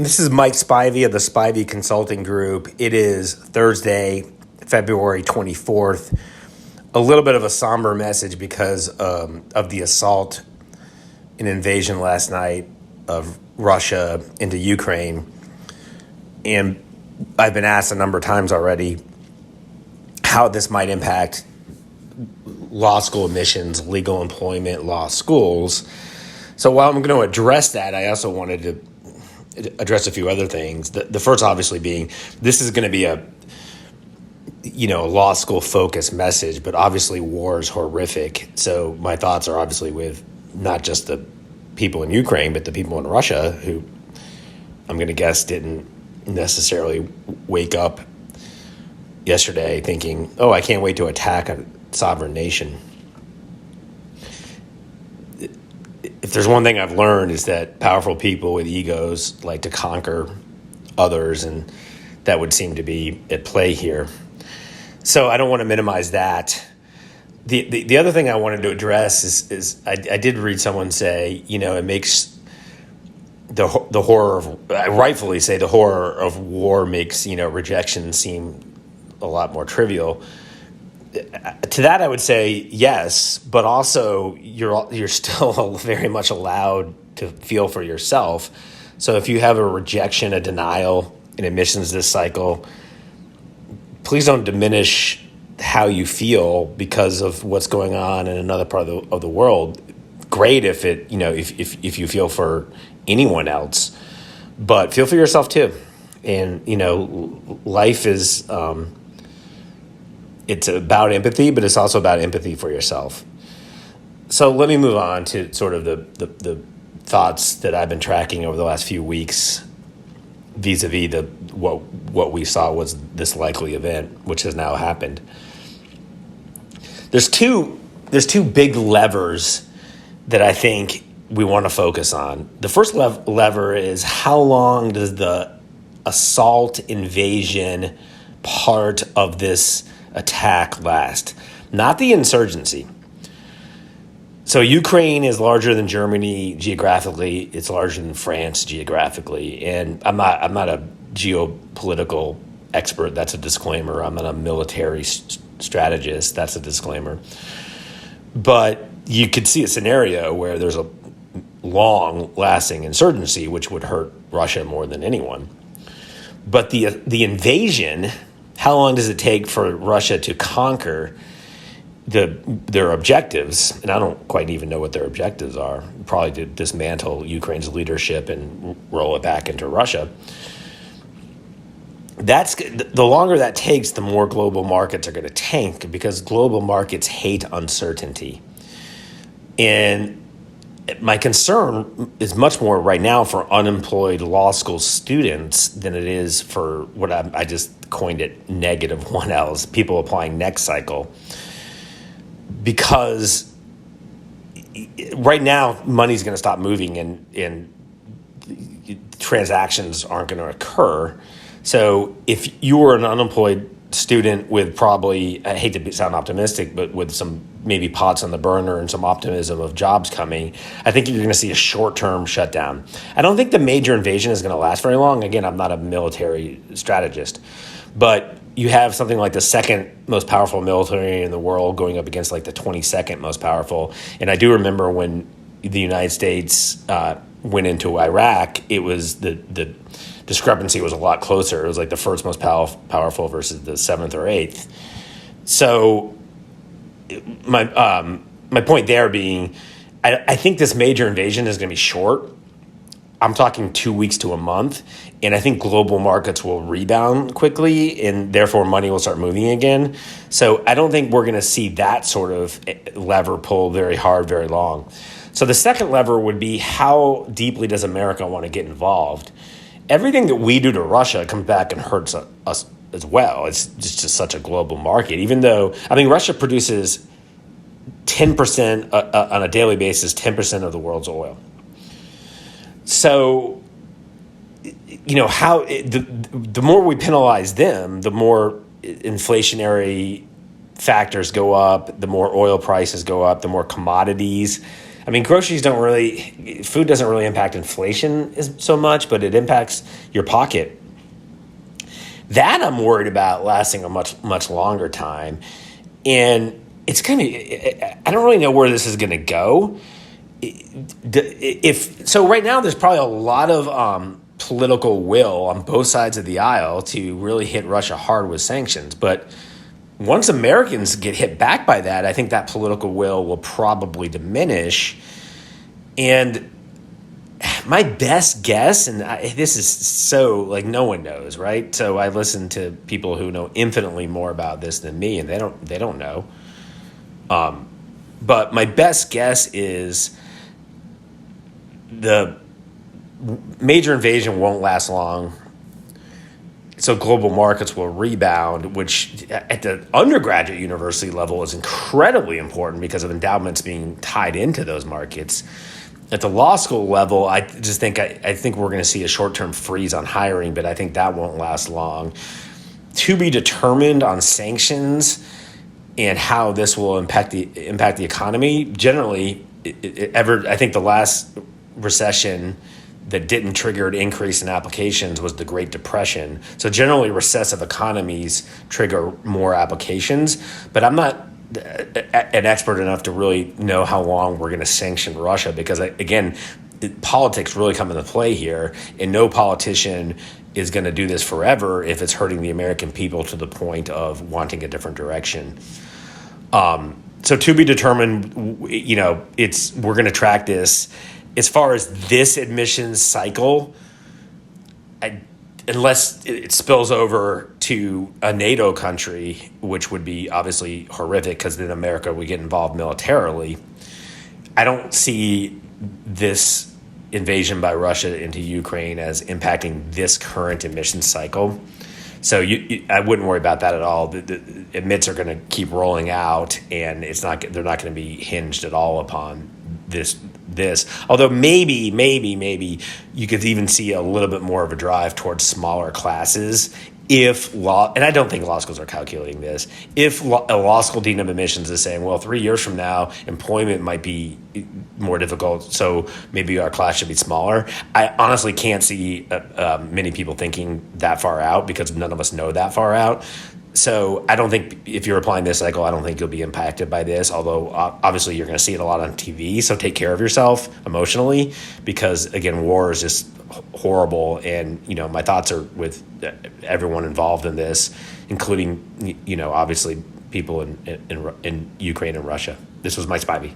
This is Mike Spivey of the Spivey Consulting Group. It is Thursday, February 24th. A little bit of a somber message because of the assault and invasion last night of Russia into Ukraine. And I've been asked a number of times already how this might impact law school admissions, legal employment, law schools. So while I'm going to address that, I also wanted to address a few other things. The first obviously being this is going to be a law school focused message, but obviously war is horrific. So my thoughts are obviously with not just the people in Ukraine, but the people in Russia who I'm going to guess didn't necessarily wake up yesterday thinking, oh, I can't wait to attack a sovereign nation. If there's one thing I've learned is that powerful people with egos like to conquer others, and that would seem to be at play here. So I don't want to minimize that. The other thing I wanted to address is I did read someone say, it makes the horror of, I rightfully say the horror of war makes, rejection seem a lot more trivial. To that, I would say yes, but also you're still very much allowed to feel for yourself. So if you have a rejection, a denial, an admissions this cycle, please don't diminish how you feel because of what's going on in another part of the world. Great if it if you feel for anyone else, but feel for yourself too. And life is. It's about empathy, but it's also about empathy for yourself. So let me move on to sort of the thoughts that I've been tracking over the last few weeks vis-a-vis what we saw was this likely event, which has now happened. There's two big levers that I think we want to focus on. The first lever is how long does the assault invasion part of this attack last, not the insurgency. So Ukraine is larger than Germany geographically. It's larger than France geographically. And I'm not a geopolitical expert. That's a disclaimer. I'm not a military strategist. That's a disclaimer. But you could see a scenario where there's a long-lasting insurgency, which would hurt Russia more than anyone. But the invasion, how long does it take for Russia to conquer their objectives? And I don't quite even know what their objectives are. Probably to dismantle Ukraine's leadership and roll it back into Russia. The longer that takes, the more global markets are going to tank because global markets hate uncertainty. And my concern is much more right now for unemployed law school students than it is for what I just coined it -1Ls, people applying next cycle. Because right now, money's going to stop moving and transactions aren't going to occur. So if you were an unemployed student with probably, I hate to sound optimistic, but with some maybe pots on the burner and some optimism of jobs coming, I think you're going to see a short-term shutdown. I don't think the major invasion is going to last very long. Again, I'm not a military strategist, but you have something like the second most powerful military in the world going up against like the 22nd most powerful. And I do remember when the United States went into Iraq, it was the discrepancy was a lot closer. It was like the first most powerful versus the seventh or eighth. So my point there being, I think this major invasion is going to be short. I'm talking 2 weeks to a month, and I think global markets will rebound quickly, and therefore money will start moving again. So I don't think we're going to see that sort of lever pull very hard, very long. So the second lever would be how deeply does America want to get involved? Everything that we do to Russia comes back and hurts us as well. It's just such a global market, even though, Russia produces 10% on a daily basis, 10% of the world's oil. So, the more we penalize them, the more inflationary factors go up, the more oil prices go up, the more commodities I mean, food doesn't really impact inflation so much, but it impacts your pocket. That I'm worried about lasting a much, much longer time. And it's I don't really know where this is going to go. So right now there's probably a lot of political will on both sides of the aisle to really hit Russia hard with sanctions. But once Americans get hit back by that, I think that political will probably diminish. And my best guess, and this is so like no one knows, right? So I listen to people who know infinitely more about this than me, and they don't know. But my best guess is the major invasion won't last long. So global markets will rebound, which at the undergraduate university level is incredibly important because of endowments being tied into those markets. At the law school level, I think we're going to see a short-term freeze on hiring, but I think that won't last long. To be determined on sanctions and how this will impact the economy. Generally, I think the last recession that didn't trigger an increase in applications was the Great Depression. So generally, recessive economies trigger more applications, but I'm not an expert enough to really know how long we're going to sanction Russia because, again, politics really come into play here, and no politician is going to do this forever if it's hurting the American people to the point of wanting a different direction. So to be determined, we're going to track this. As far as this admissions cycle, unless it spills over to a NATO country, which would be obviously horrific because then America would get involved militarily, I don't see this invasion by Russia into Ukraine as impacting this current admissions cycle. So I wouldn't worry about that at all. The admits are going to keep rolling out, and they're not going to be hinged at all upon this. Although maybe you could even see a little bit more of a drive towards smaller classes if law, and I don't think law schools are calculating this, if a law school dean of admissions is saying, well, 3 years from now, employment might be more difficult, so maybe our class should be smaller. I honestly can't see many people thinking that far out because none of us know that far out. So I don't think if you're applying this cycle, I don't think you'll be impacted by this, although obviously you're going to see it a lot on TV. So take care of yourself emotionally because, again, war is just horrible. And, my thoughts are with everyone involved in this, including, obviously people in Ukraine and Russia. This was Mike Spivey.